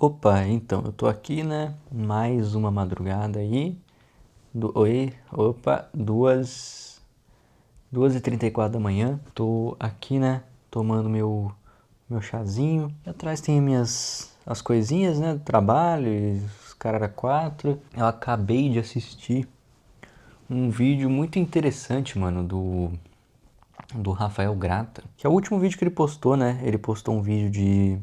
Opa, então, eu tô aqui, né? Mais uma madrugada aí. Oi, opa, 2h34 da manhã. Tô aqui, né? Tomando meu chazinho. E atrás tem as coisinhas, né? Do trabalho, e os carara quatro. Eu acabei de assistir um vídeo muito interessante, mano, do Rafael Grata. Que é o último vídeo que ele postou, né? Ele postou um vídeo de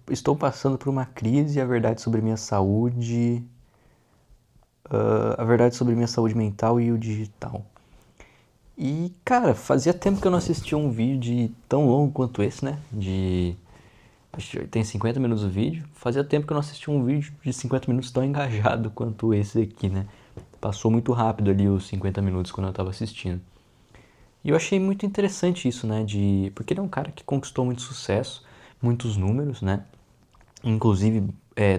estou passando por uma crise, a verdade sobre minha saúde, a verdade sobre minha saúde mental e o digital. E, cara, fazia tempo que eu não assistia um vídeo tão longo quanto esse, né? Acho que tem 50 minutos o vídeo. Fazia tempo que eu não assistia um vídeo de 50 minutos tão engajado quanto esse aqui, né? Passou muito rápido ali os 50 minutos quando eu tava assistindo. E eu achei muito interessante isso, né? Porque ele é um cara que conquistou muito sucesso, muitos números, né? Inclusive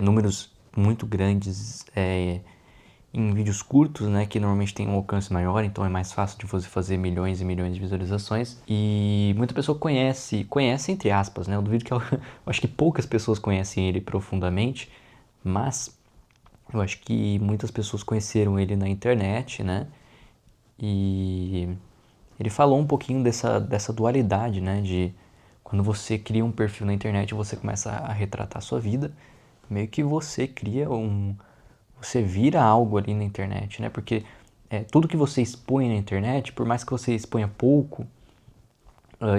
números muito grandes em vídeos curtos, né, que normalmente tem um alcance maior, então é mais fácil de você fazer milhões e milhões de visualizações. E muita pessoa conhece entre aspas, né? Eu duvido que eu acho que poucas pessoas conhecem ele profundamente, mas eu acho que muitas pessoas conheceram ele na internet, né? E ele falou um pouquinho dessa dualidade, né? De quando você cria um perfil na internet, você começa a retratar a sua vida, meio que você cria você vira algo ali na internet, né? Porque tudo que você expõe na internet, por mais que você exponha pouco,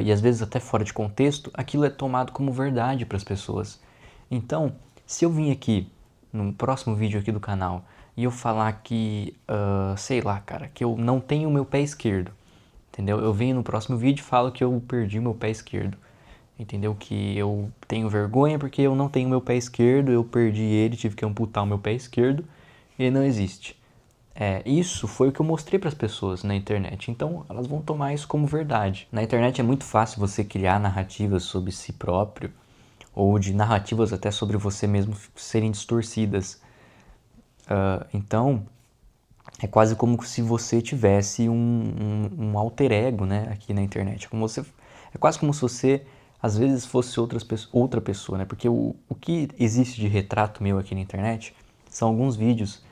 e às vezes até fora de contexto, aquilo é tomado como verdade para as pessoas. Então, se eu vim aqui, no próximo vídeo aqui do canal, e eu falar que, sei lá, cara, que eu não tenho o meu pé esquerdo, entendeu? Eu venho no próximo vídeo e falo que eu perdi o meu pé esquerdo, entendeu? Que eu tenho vergonha porque eu não tenho meu pé esquerdo, eu perdi ele, tive que amputar o meu pé esquerdo, e ele não existe. Isso foi o que eu mostrei para as pessoas na internet, então elas vão tomar isso como verdade. Na internet é muito fácil você criar narrativas sobre si próprio, ou de narrativas até sobre você mesmo serem distorcidas. Então, é quase como se você tivesse um alter ego, né, aqui na internet. É quase como se você, às vezes, fosse outra pessoa, né? Porque o que existe de retrato meu aqui na internet são alguns vídeos,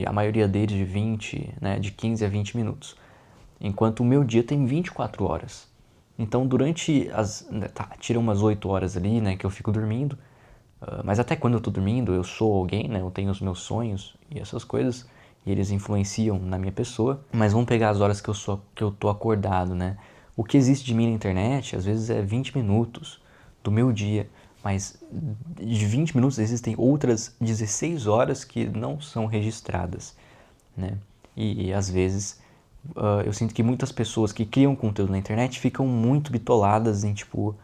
a maioria deles de 20, né, de 15 a 20 minutos. Enquanto o meu dia tem 24 horas. Então, tira umas 8 horas ali, né, que eu fico dormindo. Mas até quando eu tô dormindo, eu sou alguém, né? Eu tenho os meus sonhos e essas coisas, e eles influenciam na minha pessoa. Mas vamos pegar as horas que eu tô acordado, né? O que existe de mim na internet, às vezes é 20 minutos do meu dia, mas de 20 minutos existem outras 16 horas que não são registradas, né? E às vezes eu sinto que muitas pessoas que criam conteúdo na internet ficam muito bitoladas em, tipo,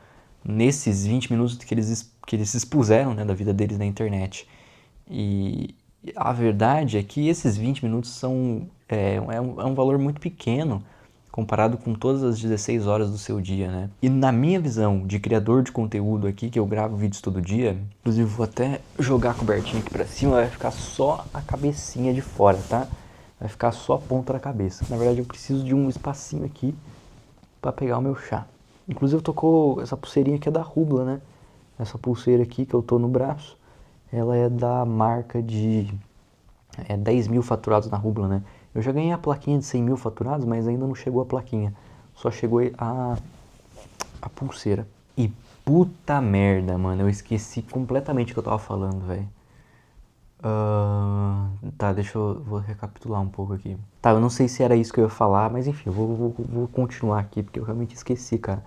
nesses 20 minutos que eles expuseram, né, da vida deles na internet. E a verdade é que esses 20 minutos é um valor muito pequeno comparado com todas as 16 horas do seu dia, né? E na minha visão de criador de conteúdo aqui, que eu gravo vídeos todo dia, inclusive vou até jogar a cobertinha aqui pra cima, vai ficar só a cabecinha de fora, tá? Vai ficar só a ponta da cabeça. Na verdade eu preciso de um espacinho aqui pra pegar o meu chá. Inclusive eu tô com essa pulseirinha aqui é da Rubla, né? Essa pulseira aqui que eu tô no braço, ela é da marca de 10 mil faturados na Rubla, né? Eu já ganhei a plaquinha de 100 mil faturados, mas ainda não chegou a plaquinha. Só chegou a pulseira. E puta merda, mano, eu esqueci completamente o que eu tava falando, velho. Tá, vou recapitular um pouco aqui. Tá, eu não sei se era isso que eu ia falar, mas enfim, eu vou continuar aqui, porque eu realmente esqueci, cara.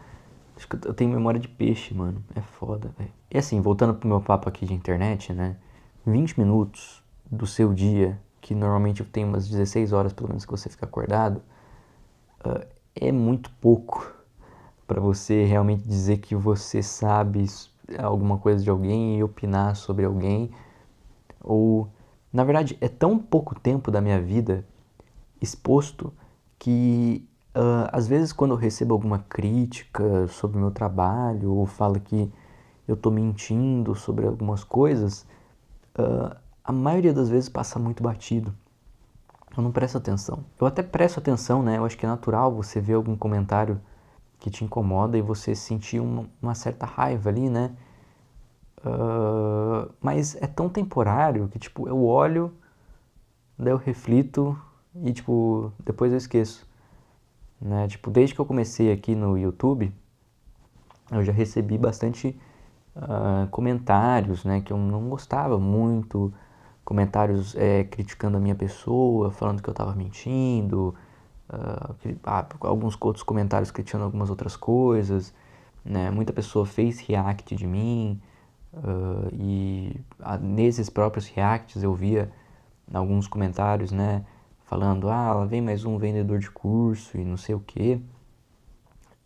Acho que eu tenho memória de peixe, mano. É foda, velho. E assim, voltando pro meu papo aqui de internet, né? 20 minutos do seu dia, que normalmente tem umas 16 horas pelo menos que você fica acordado, é muito pouco pra você realmente dizer que você sabe alguma coisa de alguém e opinar sobre alguém. Ou, na verdade, é tão pouco tempo da minha vida exposto que às vezes quando eu recebo alguma crítica sobre o meu trabalho ou fala que eu tô mentindo sobre algumas coisas, a maioria das vezes passa muito batido. Eu não presto atenção. Eu até presto atenção, né? Eu acho que é natural você ver algum comentário que te incomoda e você sentir uma certa raiva ali, né? Mas é tão temporário que, tipo, eu olho, daí eu reflito e, tipo, depois eu esqueço, né? Tipo, desde que eu comecei aqui no YouTube, eu já recebi bastante comentários, né, que eu não gostava muito, comentários criticando a minha pessoa, falando que eu tava mentindo, alguns outros comentários criticando algumas outras coisas, né? Muita pessoa fez react de mim, nesses próprios reacts eu via alguns comentários, né, falando, lá vem mais um vendedor de curso e não sei o que.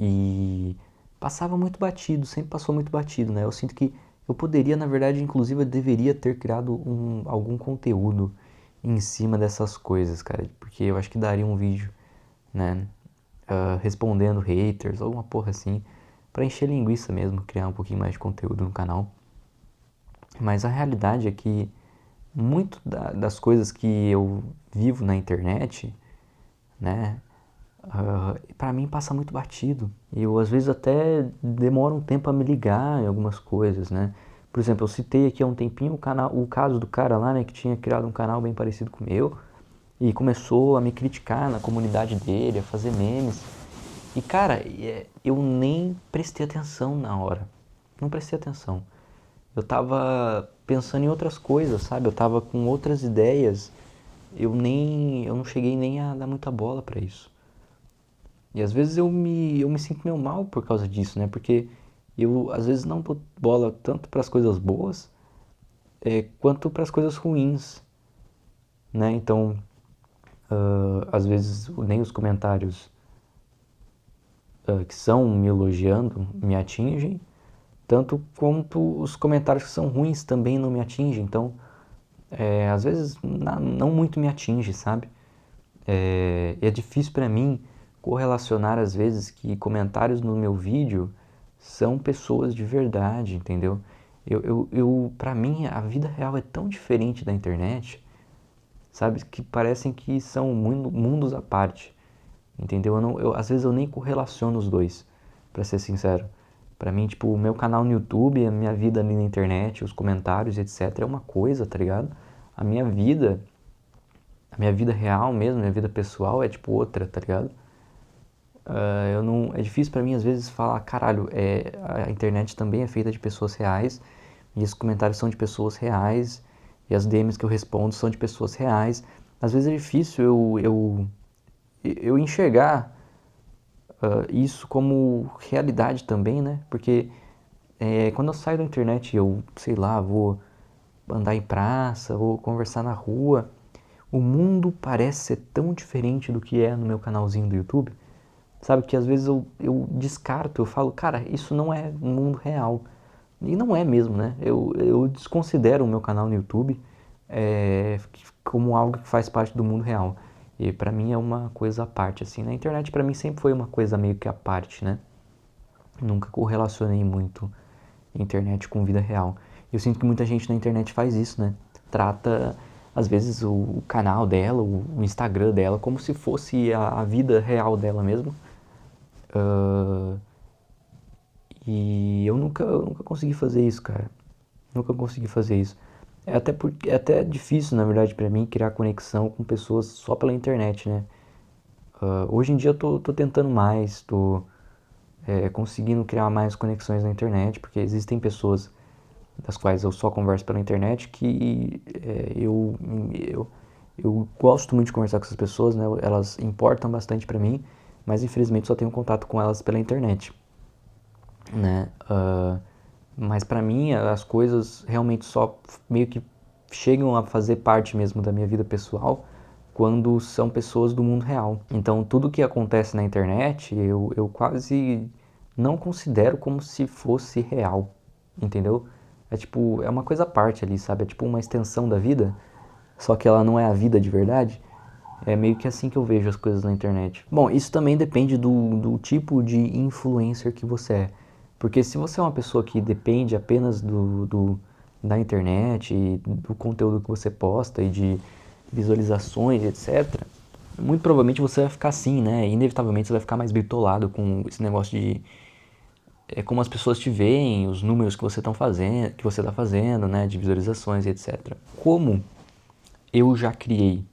E passava muito batido, sempre passou muito batido, né? Eu sinto que eu poderia, na verdade, inclusive eu deveria ter criado algum conteúdo em cima dessas coisas, cara, porque eu acho que daria um vídeo, né, respondendo haters, alguma porra assim, pra encher linguiça mesmo, criar um pouquinho mais de conteúdo no canal. Mas a realidade é que muito das coisas que eu vivo na internet, né, pra mim passa muito batido. Eu às vezes até demoro um tempo a me ligar em algumas coisas, né? Por exemplo, eu citei aqui há um tempinho o caso do cara lá, né, que tinha criado um canal bem parecido com o meu e começou a me criticar na comunidade dele, a fazer memes. E cara, eu nem prestei atenção na hora. Não prestei atenção. Eu tava pensando em outras coisas, sabe? Eu tava com outras ideias. Eu não cheguei nem a dar muita bola pra isso. E às vezes eu me sinto meio mal por causa disso, né? Porque eu às vezes não dou bola tanto para as coisas boas quanto para as coisas ruins, né? Então, às vezes nem os comentários que são me elogiando me atingem, tanto quanto os comentários que são ruins também não me atingem. Então, às vezes não muito me atinge, sabe? É difícil para mim correlacionar às vezes que comentários no meu vídeo são pessoas de verdade, entendeu? Para mim, a vida real é tão diferente da internet, sabe? Que parecem que são mundos à parte, entendeu? Às vezes eu nem correlaciono os dois, para ser sincero. Pra mim, tipo, o meu canal no YouTube, a minha vida ali na internet, os comentários, etc, é uma coisa, tá ligado? A minha vida, a minha vida real mesmo, minha vida pessoal é tipo outra, tá ligado? Eu não, é difícil pra mim às vezes falar, caralho, a internet também é feita de pessoas reais, e esses comentários são de pessoas reais, e as DMs que eu respondo são de pessoas reais. Às vezes é difícil eu enxergar isso como realidade também, né? Porque quando eu saio da internet, eu, sei lá, vou andar em praça, vou conversar na rua, o mundo parece ser tão diferente do que é no meu canalzinho do YouTube, sabe? Que às vezes eu descarto, eu falo, cara, isso não é um mundo real. E não é mesmo, né? Eu desconsidero o meu canal no YouTube como algo que faz parte do mundo real. E pra mim é uma coisa à parte, assim. Na internet pra mim sempre foi uma coisa meio que à parte, né? Nunca correlacionei muito internet com vida real. Eu sinto que muita gente na internet faz isso, né? Trata, às vezes, o canal dela, o Instagram dela, como se fosse a vida real dela mesmo. E eu nunca consegui fazer isso, cara. Nunca consegui fazer isso. É até difícil, na verdade, pra mim, criar conexão com pessoas só pela internet, né? Hoje em dia eu tô tentando mais, tô conseguindo criar mais conexões na internet, porque existem pessoas das quais eu só converso pela internet que eu gosto muito de conversar com essas pessoas, né? Elas importam bastante pra mim, mas infelizmente só tenho contato com elas pela internet, né? Mas pra mim as coisas realmente só meio que chegam a fazer parte mesmo da minha vida pessoal quando são pessoas do mundo real. Então tudo que acontece na internet eu quase não considero como se fosse real, entendeu? É tipo, é uma coisa à parte ali, sabe? É tipo uma extensão da vida, só que ela não é a vida de verdade. É meio que assim que eu vejo as coisas na internet. Bom, isso também depende do tipo de influencer que você é. Porque se você é uma pessoa que depende apenas da internet, e do conteúdo que você posta e de visualizações, etc., muito provavelmente você vai ficar assim, né? Inevitavelmente você vai ficar mais bitolado com esse negócio é como as pessoas te veem, os números que você tá fazendo, né, de visualizações e etc. Como eu já criei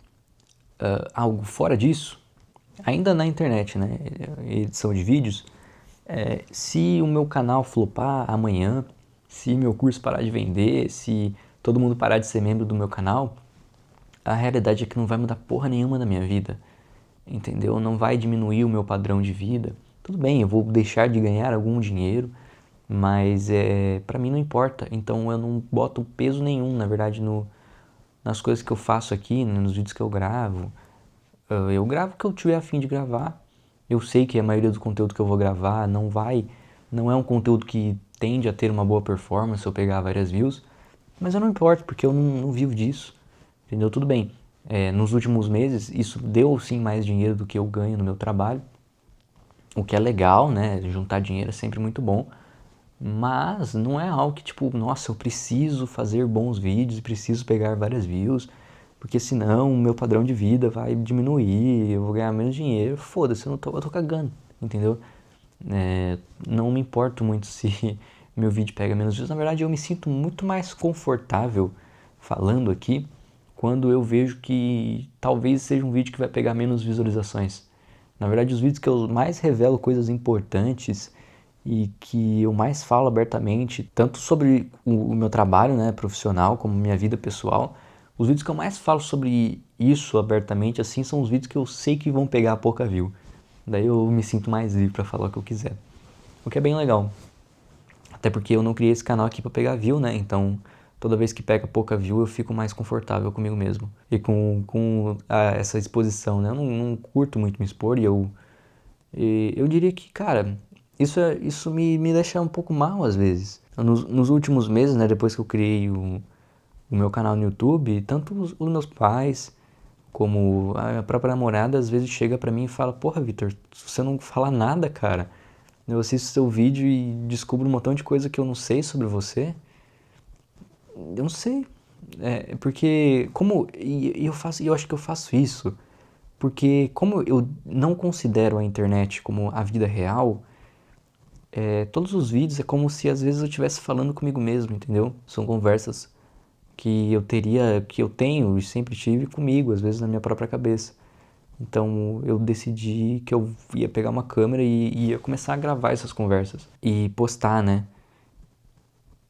algo fora disso, ainda na internet, né, edição de vídeos, se o meu canal flopar amanhã, se meu curso parar de vender, se todo mundo parar de ser membro do meu canal, a realidade é que não vai mudar porra nenhuma na minha vida, entendeu? Não vai diminuir o meu padrão de vida. Tudo bem, eu vou deixar de ganhar algum dinheiro, mas para mim não importa. Então eu não boto peso nenhum, na verdade, nas coisas que eu faço aqui, nos vídeos que eu gravo. Eu gravo o que eu tiver a fim de gravar. Eu sei que a maioria do conteúdo que eu vou gravar não é um conteúdo que tende a ter uma boa performance se eu pegar várias views, mas eu não importo, porque eu não vivo disso, entendeu? Tudo bem, nos últimos meses isso deu sim mais dinheiro do que eu ganho no meu trabalho, o que é legal, né? Juntar dinheiro é sempre muito bom, mas não é algo que tipo, nossa, eu preciso fazer bons vídeos, preciso pegar várias views, porque senão o meu padrão de vida vai diminuir, eu vou ganhar menos dinheiro. Foda-se, eu tô cagando, entendeu? Não me importo muito se meu vídeo pega menos views. Na verdade, eu me sinto muito mais confortável falando aqui quando eu vejo que talvez seja um vídeo que vai pegar menos visualizações. Na verdade, os vídeos que eu mais revelo coisas importantes e que eu mais falo abertamente, tanto sobre o meu trabalho, né, profissional, como minha vida pessoal, os vídeos que eu mais falo sobre isso abertamente, assim, são os vídeos que eu sei que vão pegar pouca view. Daí eu me sinto mais livre para falar o que eu quiser. O que é bem legal. Até porque eu não criei esse canal aqui para pegar view, né? Então, toda vez que pega pouca view, eu fico mais confortável comigo mesmo. E com essa exposição, né? Eu não curto muito me expor e eu diria que, cara, isso me deixa um pouco mal às vezes. Nos últimos meses, né? Depois que eu criei o meu canal no YouTube, tanto os meus pais como a minha própria namorada às vezes chega pra mim e fala: Porra, Vitor, você não fala nada, cara. Eu assisto seu vídeo e descubro um montão de coisa que eu não sei sobre você. Eu não sei. Porque como eu acho que eu faço isso porque como eu não considero a internet como a vida real, todos os vídeos é como se às vezes eu estivesse falando comigo mesmo, entendeu? São conversas que eu tenho e sempre tive comigo, às vezes na minha própria cabeça. Então eu decidi que eu ia pegar uma câmera e ia começar a gravar essas conversas e postar, né?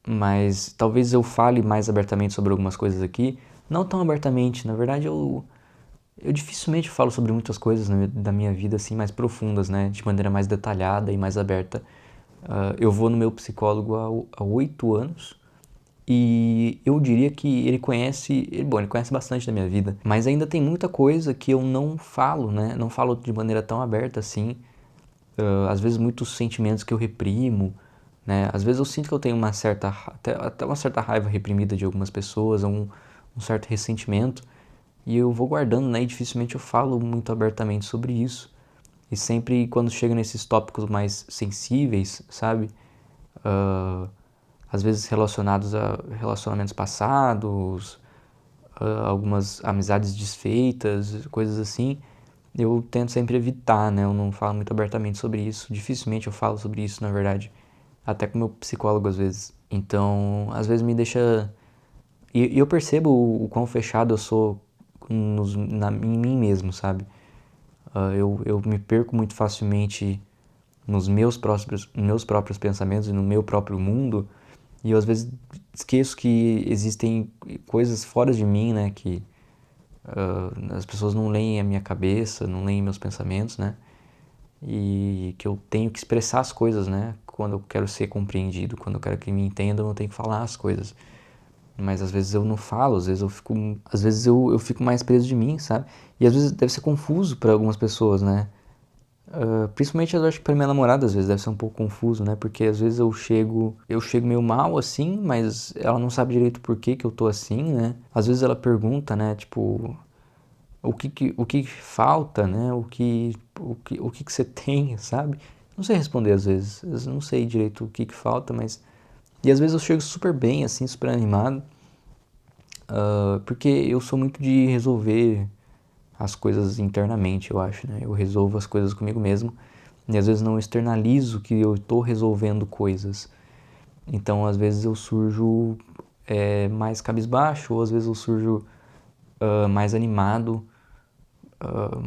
Mas talvez eu fale mais abertamente sobre algumas coisas aqui, não tão abertamente, na verdade eu dificilmente falo sobre muitas coisas da minha vida assim mais profundas, né? De maneira mais detalhada e mais aberta. Eu vou no meu psicólogo há 8 anos. E eu diria que ele conhece bastante da minha vida, mas ainda tem muita coisa que eu não falo, né? Não falo de maneira tão aberta assim. Às vezes muitos sentimentos que eu reprimo, né? Às vezes eu sinto que eu tenho até uma certa raiva reprimida de algumas pessoas, um certo ressentimento, e eu vou guardando, né? E dificilmente eu falo muito abertamente sobre isso. E sempre quando chega nesses tópicos mais sensíveis, sabe? Às vezes relacionados a relacionamentos passados, a algumas amizades desfeitas, coisas assim, eu tento sempre evitar, né? Eu não falo muito abertamente sobre isso. Dificilmente eu falo sobre isso, na verdade. Até com meu psicólogo, às vezes. Então, às vezes me deixa... E eu percebo o quão fechado eu sou em mim mesmo, sabe? Eu me perco muito facilmente nos meus próprios pensamentos e no meu próprio mundo. E eu às vezes esqueço que existem coisas fora de mim, né? Que as pessoas não leem a minha cabeça, não leem meus pensamentos, né? E que eu tenho que expressar as coisas, né? Quando eu quero ser compreendido, quando eu quero que me entendam, eu tenho que falar as coisas. Mas às vezes eu não falo, às vezes eu fico mais preso de mim, sabe? E às vezes deve ser confuso para algumas pessoas, né? Principalmente eu acho que pra minha namorada às vezes deve ser um pouco confuso, né? Porque às vezes eu chego meio mal assim, mas ela não sabe direito por que eu tô assim, né? Às vezes ela pergunta, né? Tipo, o que falta, né? O que você tem, sabe? Não sei responder às vezes. Eu não sei direito o que falta, mas... E às vezes eu chego super bem, assim, super animado. Porque eu sou muito de resolver as coisas internamente, eu acho, né? Eu resolvo as coisas comigo mesmo. E às vezes não externalizo que eu tô resolvendo coisas. Então, às vezes eu surjo mais cabisbaixo, ou às vezes eu surjo mais animado,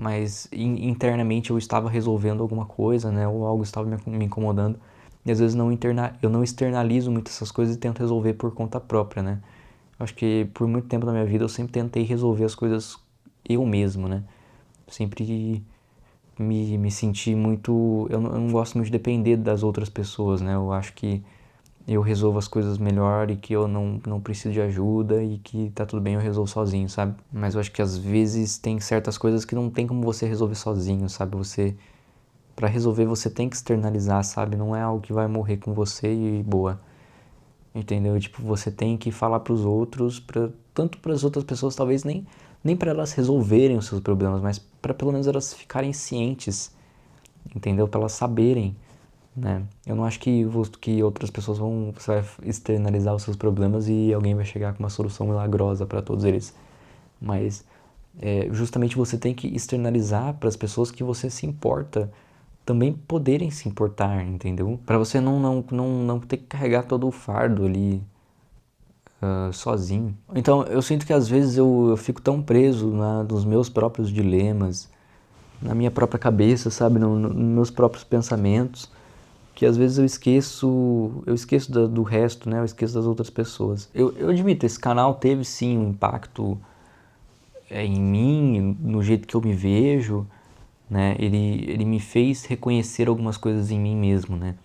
mas internamente eu estava resolvendo alguma coisa, né? Ou algo estava me incomodando. E às vezes eu não externalizo muito essas coisas e tento resolver por conta própria, né? Eu acho que por muito tempo da minha vida eu sempre tentei resolver as coisas eu mesmo, né? Sempre me senti muito... Eu não gosto muito de depender das outras pessoas, né? Eu acho que eu resolvo as coisas melhor e que eu não preciso de ajuda e que tá tudo bem, eu resolvo sozinho, sabe? Mas eu acho que às vezes tem certas coisas que não tem como você resolver sozinho, sabe? Pra resolver você tem que externalizar, sabe? Não é algo que vai morrer com você e boa. Entendeu? Tipo, você tem que falar pros outros, tanto pras outras pessoas, talvez nem para elas resolverem os seus problemas, mas para pelo menos elas ficarem cientes, entendeu? Para elas saberem, né? Eu não acho que outras pessoas você vai externalizar os seus problemas e alguém vai chegar com uma solução milagrosa para todos eles. Mas justamente você tem que externalizar para as pessoas que você se importa também poderem se importar, entendeu? Para você não ter que carregar todo o fardo ali sozinho. Então eu sinto que às vezes eu fico tão preso nos meus próprios dilemas, na minha própria cabeça, sabe, nos meus próprios pensamentos, que às vezes eu esqueço do resto, né? Eu esqueço das outras pessoas. Eu admito, esse canal teve sim um impacto em mim, no jeito que eu me vejo, né? Ele me fez reconhecer algumas coisas em mim mesmo, né?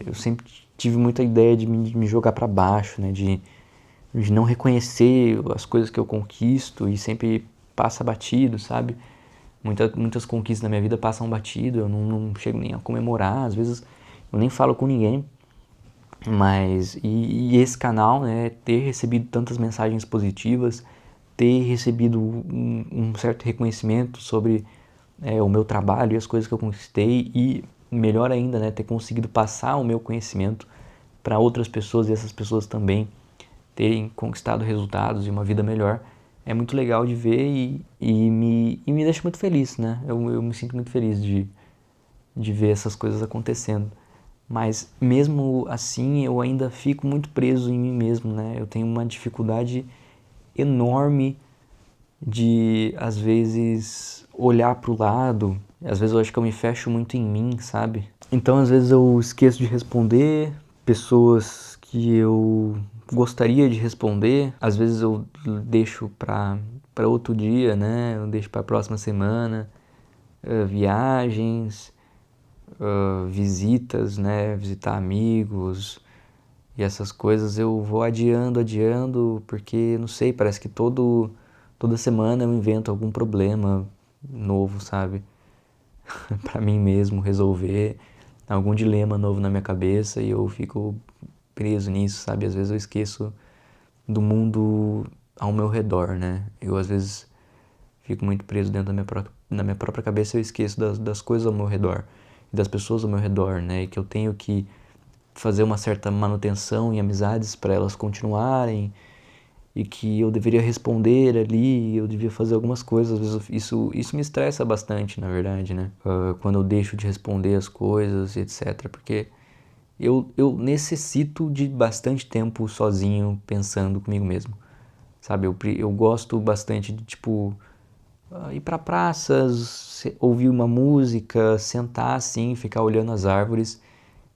Eu sempre tive muita ideia de me jogar para baixo, né? De não reconhecer as coisas que eu conquisto e sempre passa batido, sabe? Muitas conquistas na minha vida passam batido, eu não chego nem a comemorar, às vezes eu nem falo com ninguém. Mas, e esse canal, né, ter recebido tantas mensagens positivas, ter recebido um certo reconhecimento sobre o meu trabalho e as coisas que eu conquistei, e melhor ainda, né, ter conseguido passar o meu conhecimento para outras pessoas e essas pessoas também terem conquistado resultados e uma vida melhor, é muito legal de ver e me deixa muito feliz, né? Eu me sinto muito feliz de ver essas coisas acontecendo. Mas mesmo assim eu ainda fico muito preso em mim mesmo, né? Eu tenho uma dificuldade enorme de, às vezes, olhar para o lado. Às vezes eu acho que eu me fecho muito em mim, sabe? Então às vezes eu esqueço de responder pessoas que eu gostaria de responder. Às vezes eu deixo para outro dia, né? Eu deixo para a próxima semana. Viagens, visitas, né? Visitar amigos e essas coisas eu vou adiando, porque não sei, parece que toda semana eu invento algum problema novo, sabe? Pra mim mesmo resolver, algum dilema novo na minha cabeça e eu fico preso nisso, sabe? Às vezes eu esqueço do mundo ao meu redor, né? Eu às vezes fico muito preso dentro da minha própria cabeça e eu esqueço das coisas ao meu redor e das pessoas ao meu redor, né? E que eu tenho que fazer uma certa manutenção em amizades para elas continuarem e que eu deveria responder ali, eu devia fazer algumas coisas. Às vezes isso me estressa bastante, na verdade, né? Quando eu deixo de responder as coisas, etc. Porque eu necessito de bastante tempo sozinho pensando comigo mesmo, sabe? Eu gosto bastante de, tipo, ir pra praças, ouvir uma música, sentar assim, ficar olhando as árvores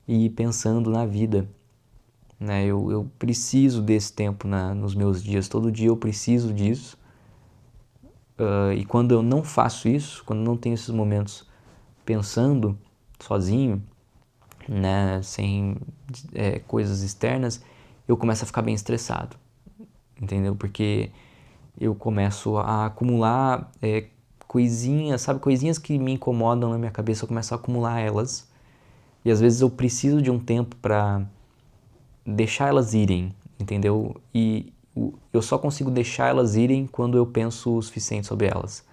e pensando na vida, né? Eu preciso desse tempo nos meus dias, todo dia eu preciso disso. E quando eu não faço isso, quando eu não tenho esses momentos pensando sozinho, né, sem coisas externas, eu começo a ficar bem estressado, entendeu? Porque eu começo a acumular coisinhas, sabe? Coisinhas que me incomodam na minha cabeça, eu começo a acumular elas. E às vezes eu preciso de um tempo para deixar elas irem, entendeu? E eu só consigo deixar elas irem quando eu penso o suficiente sobre elas,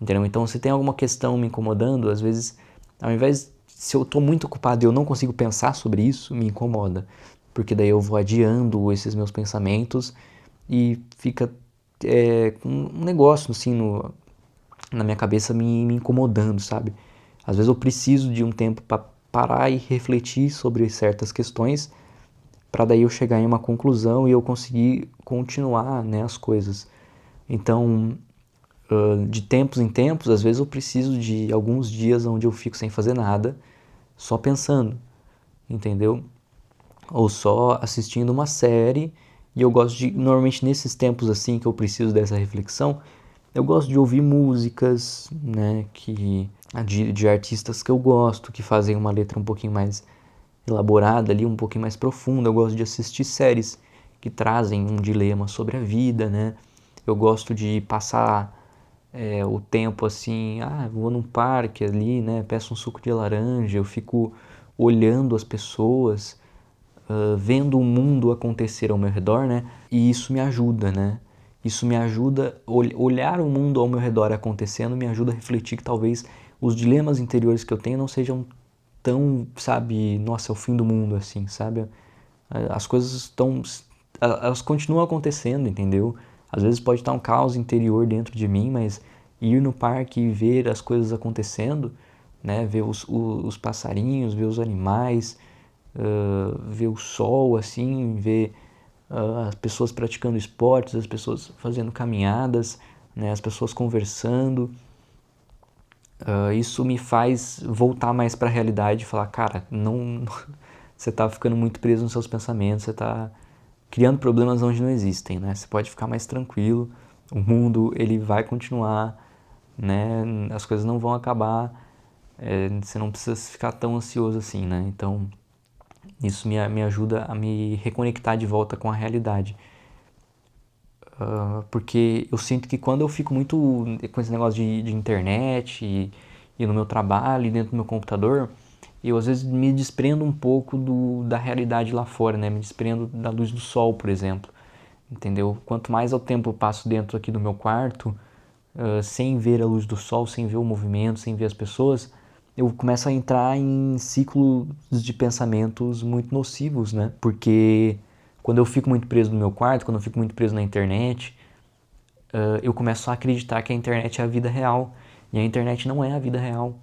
entendeu? Então, se tem alguma questão me incomodando, às vezes, ao invés, se eu estou muito ocupado e eu não consigo pensar sobre isso, me incomoda, porque daí eu vou adiando esses meus pensamentos e fica um negócio assim na minha cabeça me incomodando, sabe? Às vezes eu preciso de um tempo para parar e refletir sobre certas questões, para daí eu chegar em uma conclusão e eu conseguir continuar, né, as coisas. Então, de tempos em tempos, às vezes eu preciso de alguns dias onde eu fico sem fazer nada, só pensando, entendeu? Ou só assistindo uma série. E eu gosto de, normalmente nesses tempos assim que eu preciso dessa reflexão, eu gosto de ouvir músicas, né, de artistas que eu gosto, que fazem uma letra um pouquinho mais elaborada ali, um pouquinho mais profunda. Eu gosto de assistir séries que trazem um dilema sobre a vida, né? Eu gosto de passar o tempo assim, vou num parque ali, né? Peço um suco de laranja, eu fico olhando as pessoas, vendo o mundo acontecer ao meu redor, né? E isso me ajuda, né? Isso me ajuda, olhar o mundo ao meu redor acontecendo me ajuda a refletir que talvez os dilemas interiores que eu tenho não sejam tão, sabe, nossa, é o fim do mundo, assim, sabe? As coisas estão, elas continuam acontecendo, entendeu? Às vezes pode estar um caos interior dentro de mim, mas ir no parque e ver as coisas acontecendo, né? Ver os passarinhos, ver os animais, ver o sol, assim, ver as pessoas praticando esportes, as pessoas fazendo caminhadas, né? As pessoas conversando. Isso me faz voltar mais para a realidade e falar, cara, não, você tá ficando muito preso nos seus pensamentos, você tá criando problemas onde não existem, né? Você pode ficar mais tranquilo, o mundo ele vai continuar, né? As coisas não vão acabar, você não precisa ficar tão ansioso assim, né? Então isso me ajuda a me reconectar de volta com a realidade. Porque eu sinto que quando eu fico muito com esse negócio de internet e no meu trabalho e dentro do meu computador, eu às vezes me desprendo um pouco da realidade lá fora, né? Me desprendo da luz do sol, por exemplo, entendeu? Quanto mais o tempo eu passo dentro aqui do meu quarto, sem ver a luz do sol, sem ver o movimento, sem ver as pessoas, eu começo a entrar em ciclos de pensamentos muito nocivos, né? Porque quando eu fico muito preso no meu quarto, quando eu fico muito preso na internet, eu começo a acreditar que a internet é a vida real. E a internet não é a vida real.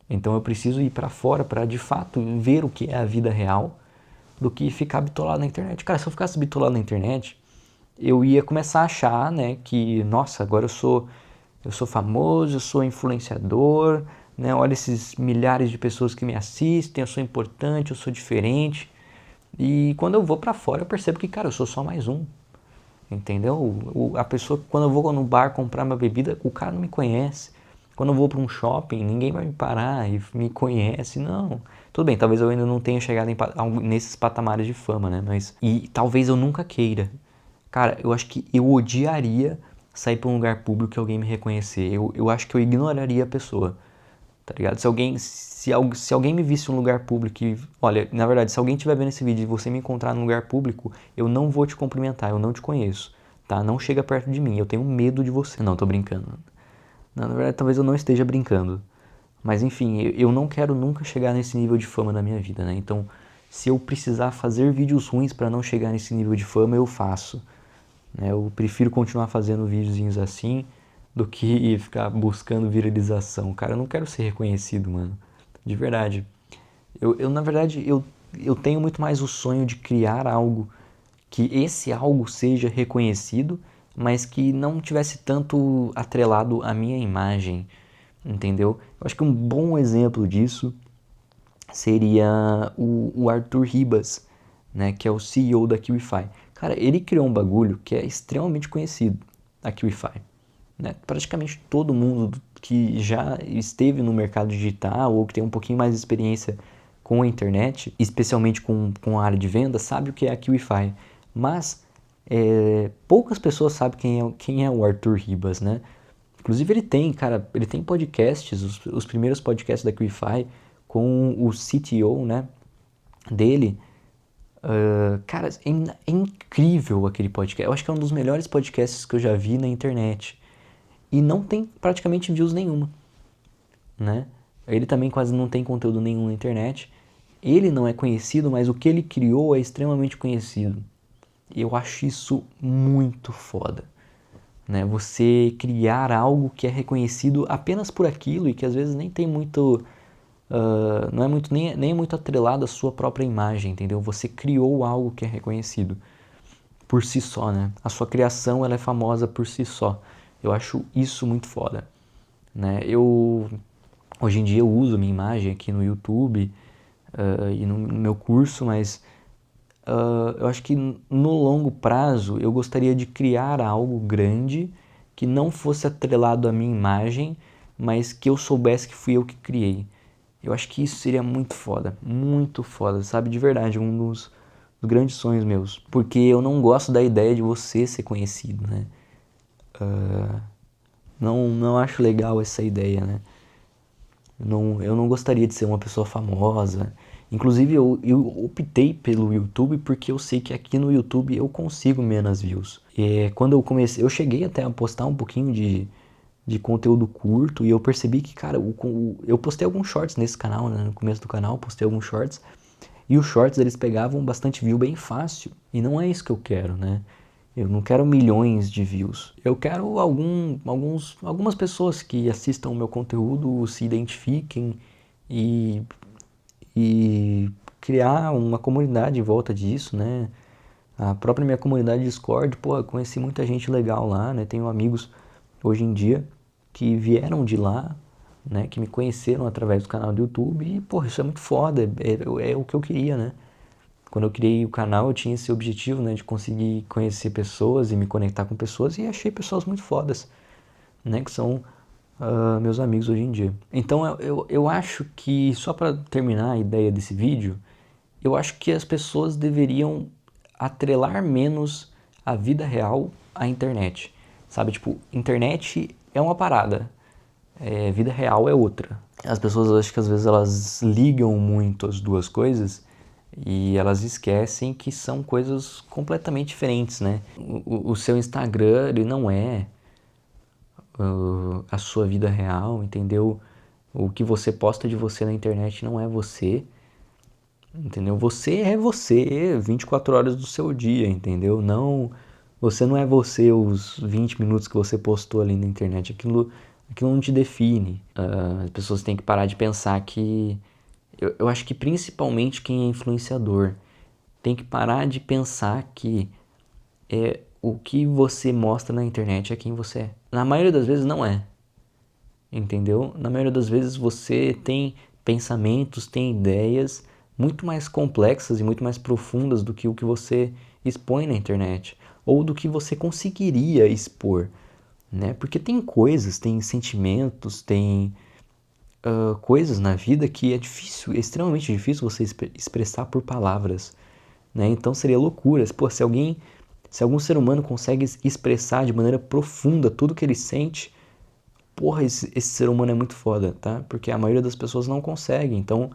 Então eu preciso ir para fora para de fato ver o que é a vida real do que ficar bitolado na internet. Cara, se eu ficasse bitolado na internet, eu ia começar a achar, né, que nossa, agora eu sou famoso, eu sou influenciador, né? Olha esses milhares de pessoas que me assistem, eu sou importante, eu sou diferente. E quando eu vou para fora, eu percebo que, cara, eu sou só mais um. Entendeu? A pessoa, quando eu vou no bar comprar uma bebida, o cara não me conhece. Quando eu vou para um shopping, ninguém vai me parar e me conhece. Não. Tudo bem, talvez eu ainda não tenha chegado nesses patamares de fama, né? E talvez eu nunca queira. Cara, eu acho que eu odiaria sair para um lugar público e alguém me reconhecer. Eu acho que eu ignoraria a pessoa. Tá ligado? Se alguém me visse em um lugar público e, olha, na verdade, se alguém estiver vendo esse vídeo e você me encontrar num lugar público, eu não vou te cumprimentar, eu não te conheço, tá? Não chega perto de mim, eu tenho medo de você. Não, tô brincando. Não, na verdade, talvez eu não esteja brincando. Mas enfim, eu não quero nunca chegar nesse nível de fama na minha vida, né? Então, se eu precisar fazer vídeos ruins para não chegar nesse nível de fama, eu faço. Né? Eu prefiro continuar fazendo videozinhos assim do que ficar buscando viralização. Cara, eu não quero ser reconhecido, mano. De verdade. Na verdade, eu tenho muito mais o sonho de criar algo que esse algo seja reconhecido, mas que não tivesse tanto atrelado à minha imagem, entendeu? Eu acho que um bom exemplo disso seria o Arthur Ribas, né, que é o CEO da QIFI. Cara, ele criou um bagulho que é extremamente conhecido, a QIFI. Né? Praticamente todo mundo que já esteve no mercado digital ou que tem um pouquinho mais de experiência com a internet, especialmente com a área de venda, sabe o que é a QIFI. Mas poucas pessoas sabem quem é o Arthur Ribas, né? Inclusive ele tem podcasts, os primeiros podcasts da QIFI com o CTO, né, dele. Cara, é incrível aquele podcast. Eu acho que é um dos melhores podcasts que eu já vi na internet. E não tem praticamente views nenhuma, né? Ele também quase não tem conteúdo nenhum na internet. Ele não é conhecido, mas o que ele criou é extremamente conhecido. E eu acho isso muito foda. né? Você criar algo que é reconhecido apenas por aquilo e que às vezes nem tem muito, não é muito nem é muito atrelado à sua própria imagem, entendeu? Você criou algo que é reconhecido por si só, né? A sua criação ela é famosa por si só. Eu acho isso muito foda, né? Hoje em dia eu uso minha imagem aqui no YouTube e no meu curso, mas eu acho que no longo prazo eu gostaria de criar algo grande que não fosse atrelado à minha imagem, mas que eu soubesse que fui eu que criei. Eu acho que isso seria muito foda, sabe? De verdade, um dos grandes sonhos meus. Porque eu não gosto da ideia de você ser conhecido, né? Não acho legal essa ideia, né? Eu não gostaria de ser uma pessoa famosa. Inclusive, eu optei pelo YouTube porque eu sei que aqui no YouTube eu consigo menos views. E quando eu comecei, eu cheguei até a postar um pouquinho de conteúdo curto e eu percebi que, cara, eu postei alguns shorts nesse canal, né? No começo do canal, postei alguns shorts. E os shorts, eles pegavam bastante view bem fácil. E não é isso que eu quero, né? Eu não quero milhões de views. Eu quero algumas pessoas que assistam o meu conteúdo, se identifiquem e, e criar uma comunidade em volta disso, né? A própria minha comunidade Discord, pô, eu conheci muita gente legal lá, né? Tenho amigos hoje em dia que vieram de lá, né? Que me conheceram através do canal do YouTube e, pô, isso é muito foda, é o que eu queria, né? Quando eu criei o canal, eu tinha esse objetivo, né, de conseguir conhecer pessoas e me conectar com pessoas e achei pessoas muito fodas, né, que são meus amigos hoje em dia. Então eu acho que, só para terminar a ideia desse vídeo, eu acho que as pessoas deveriam atrelar menos a vida real à internet, sabe? Tipo, internet é uma parada, vida real é outra. As pessoas, acho que às vezes elas ligam muito as duas coisas e elas esquecem que são coisas completamente diferentes, né? O seu Instagram, ele não é a sua vida real, entendeu? O que você posta de você na internet não é você, entendeu? Você é você 24 horas do seu dia, entendeu? Você não é você os 20 minutos que você postou ali na internet. Aquilo não te define. As pessoas têm que parar de pensar que... Eu acho que principalmente quem é influenciador tem que parar de pensar que o que você mostra na internet é quem você é. Na maioria das vezes não é, entendeu? Na maioria das vezes você tem pensamentos, tem ideias muito mais complexas e muito mais profundas do que o que você expõe na internet, ou do que você conseguiria expor, né? Porque tem coisas, tem sentimentos, tem coisas na vida que é difícil, é extremamente difícil você expressar por palavras, né? Então seria loucura. Pô, se algum ser humano consegue expressar de maneira profunda tudo que ele sente, porra, esse ser humano é muito foda, tá? Porque a maioria das pessoas não consegue. Então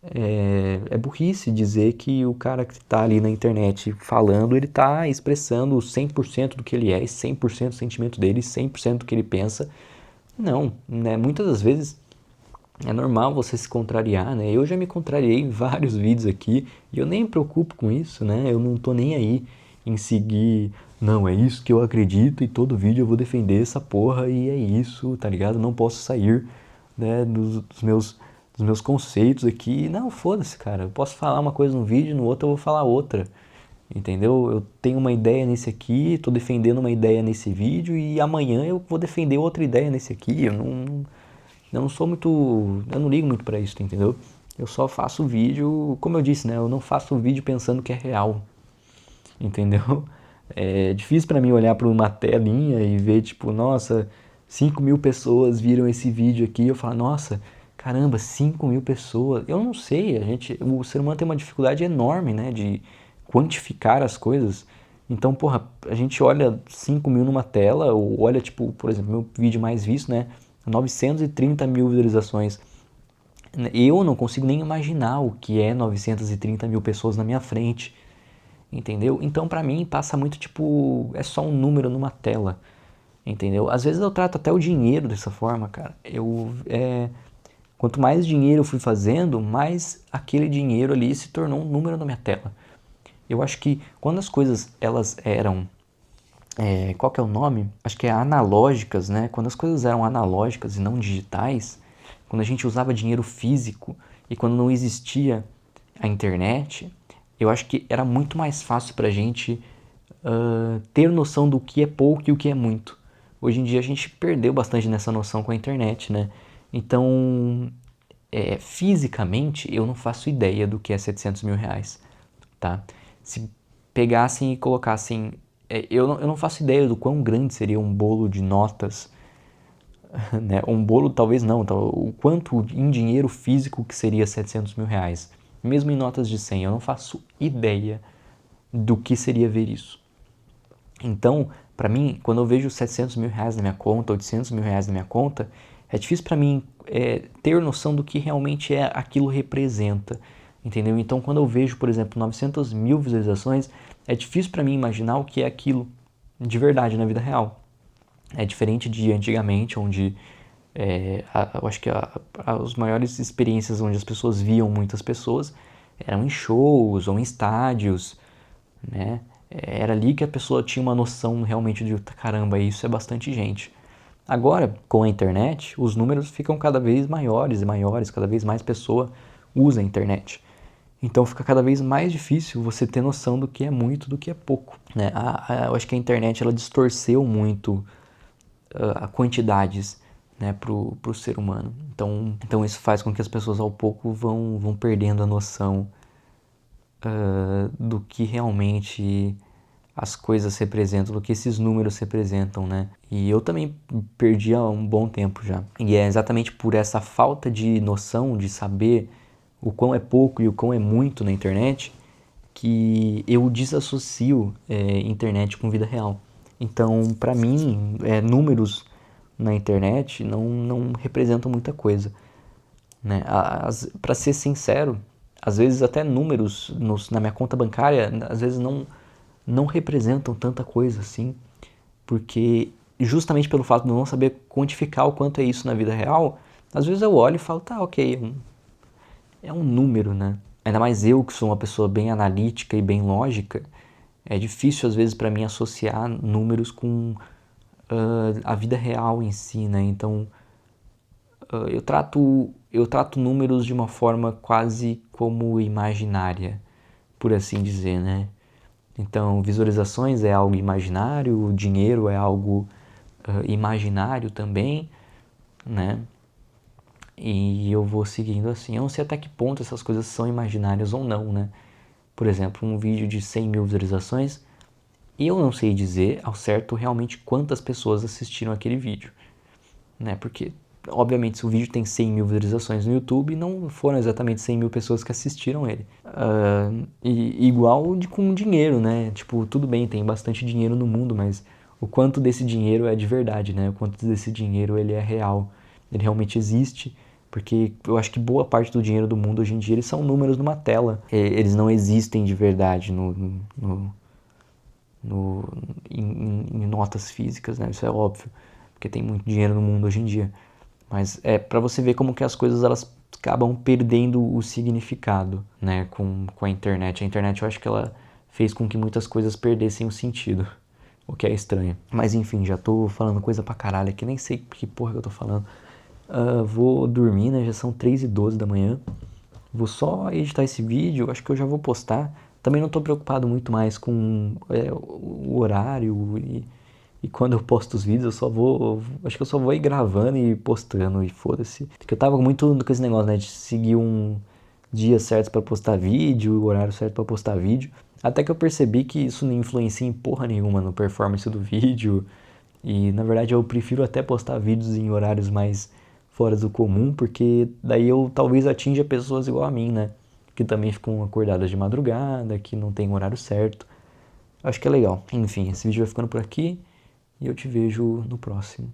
é burrice dizer que o cara que tá ali na internet falando, ele tá expressando 100% do que ele é, 100% do sentimento dele, 100% do que ele pensa. Não, né? Muitas das vezes é normal você se contrariar, né? Eu já me contrariei em vários vídeos aqui e eu nem me preocupo com isso, né? Eu não tô nem aí em seguir, não, é isso que eu acredito e todo vídeo eu vou defender essa porra e é isso, tá ligado? Não posso sair, né, dos meus conceitos aqui. Não, foda-se, cara. Eu posso falar uma coisa no vídeo, no outro eu vou falar outra, entendeu? Eu tenho uma ideia nesse aqui, tô defendendo uma ideia nesse vídeo e amanhã eu vou defender outra ideia nesse aqui. Eu não sou muito... Eu não ligo muito pra isso, entendeu? Eu só faço vídeo, como eu disse, né? Eu não faço vídeo pensando que é real, entendeu? É difícil pra mim olhar pra uma telinha e ver, tipo, nossa, 5.000 pessoas viram esse vídeo aqui. Eu falo, nossa, caramba, 5.000 pessoas. Eu não sei, o ser humano tem uma dificuldade enorme, né? De quantificar as coisas. Então, porra, a gente olha 5.000 numa tela, ou olha, tipo, por exemplo, meu vídeo mais visto, né? 930 mil visualizações. Eu não consigo nem imaginar o que é 930 mil pessoas na minha frente, entendeu? Então pra mim passa muito tipo, é só um número numa tela, entendeu? Às vezes eu trato até o dinheiro dessa forma, cara. Quanto mais dinheiro eu fui fazendo, mais aquele dinheiro ali se tornou um número na minha tela. Eu acho que quando as coisas elas eram qual que é o nome? Acho que é analógicas, né? Quando as coisas eram analógicas e não digitais, quando a gente usava dinheiro físico e quando não existia a internet, eu acho que era muito mais fácil pra gente ter noção do que é pouco e o que é muito. Hoje em dia a gente perdeu bastante nessa noção com a internet, né? Então, fisicamente, eu não faço ideia do que é 700 mil reais, tá? Se pegassem e colocassem... eu não faço ideia do quão grande seria um bolo de notas, né? Um bolo talvez não, o quanto em dinheiro físico que seria 700 mil reais. Mesmo em notas de 100, eu não faço ideia do que seria ver isso. Então, para mim, quando eu vejo 700 mil reais na minha conta, 800 mil reais na minha conta, é difícil para mim ter noção do que realmente aquilo representa, entendeu? Então, quando eu vejo, por exemplo, 900 mil visualizações, é difícil para mim imaginar o que é aquilo de verdade na vida real. É diferente de antigamente, onde eu acho que as maiores experiências onde as pessoas viam muitas pessoas eram em shows ou em estádios, né? Era ali que a pessoa tinha uma noção realmente de caramba, isso é bastante gente. Agora, com a internet, os números ficam cada vez maiores e maiores, cada vez mais pessoa usa a internet. Então fica cada vez mais difícil você ter noção do que é muito, do que é pouco, né? Eu acho que a internet ela distorceu muito a quantidades, né, pro ser humano. Então isso faz com que as pessoas ao pouco vão perdendo a noção do que realmente as coisas representam, do que esses números representam, né? E eu também perdi há um bom tempo já. E é exatamente por essa falta de noção, de saber o quão é pouco e o quão é muito na internet, que eu desassocio internet com vida real. Então, para mim, números na internet não representam muita coisa, né? Para ser sincero, às vezes até números na minha conta bancária, às vezes não representam tanta coisa assim, porque justamente pelo fato de eu não saber quantificar o quanto é isso na vida real, às vezes eu olho e falo, tá, ok, é um número, né? Ainda mais eu que sou uma pessoa bem analítica e bem lógica, é difícil às vezes para mim associar números com a vida real em si, né? Então eu trato números de uma forma quase como imaginária, por assim dizer, né? Então, visualizações é algo imaginário, o dinheiro é algo imaginário também, né? E eu vou seguindo assim. Eu não sei até que ponto essas coisas são imaginárias ou não, né? Por exemplo, um vídeo de 100 mil visualizações, eu não sei dizer ao certo realmente quantas pessoas assistiram aquele vídeo, né? Porque, obviamente, se o vídeo tem 100 mil visualizações no YouTube, não foram exatamente 100 mil pessoas que assistiram ele. E igual com dinheiro, né? Tipo, tudo bem, tem bastante dinheiro no mundo, mas o quanto desse dinheiro é de verdade, né? O quanto desse dinheiro ele é real, ele realmente existe, porque eu acho que boa parte do dinheiro do mundo hoje em dia eles são números numa tela, eles não existem de verdade em notas físicas, né? Isso é óbvio, porque tem muito dinheiro no mundo hoje em dia. Mas é para você ver como que as coisas elas acabam perdendo o significado, né, com a internet. A internet eu acho que ela fez com que muitas coisas perdessem o sentido, o que é estranho. Mas enfim, já tô falando coisa pra caralho aqui, nem sei que porra que eu tô falando. Vou dormir, né, já são 3h12 da manhã. Vou só editar esse vídeo, acho que eu já vou postar. Também não tô preocupado muito mais com o horário e quando eu posto os vídeos, acho que eu só vou ir gravando e postando e foda-se. Porque eu tava muito com esse negócio, né, de seguir um dia certo pra postar vídeo, o horário certo pra postar vídeo. Até que eu percebi que isso não influencia em porra nenhuma no performance do vídeo. E na verdade eu prefiro até postar vídeos em horários mais fora do comum, porque daí eu talvez atinja pessoas igual a mim, né? Que também ficam acordadas de madrugada, que não tem horário certo. Acho que é legal. Enfim, esse vídeo vai ficando por aqui e eu te vejo no próximo.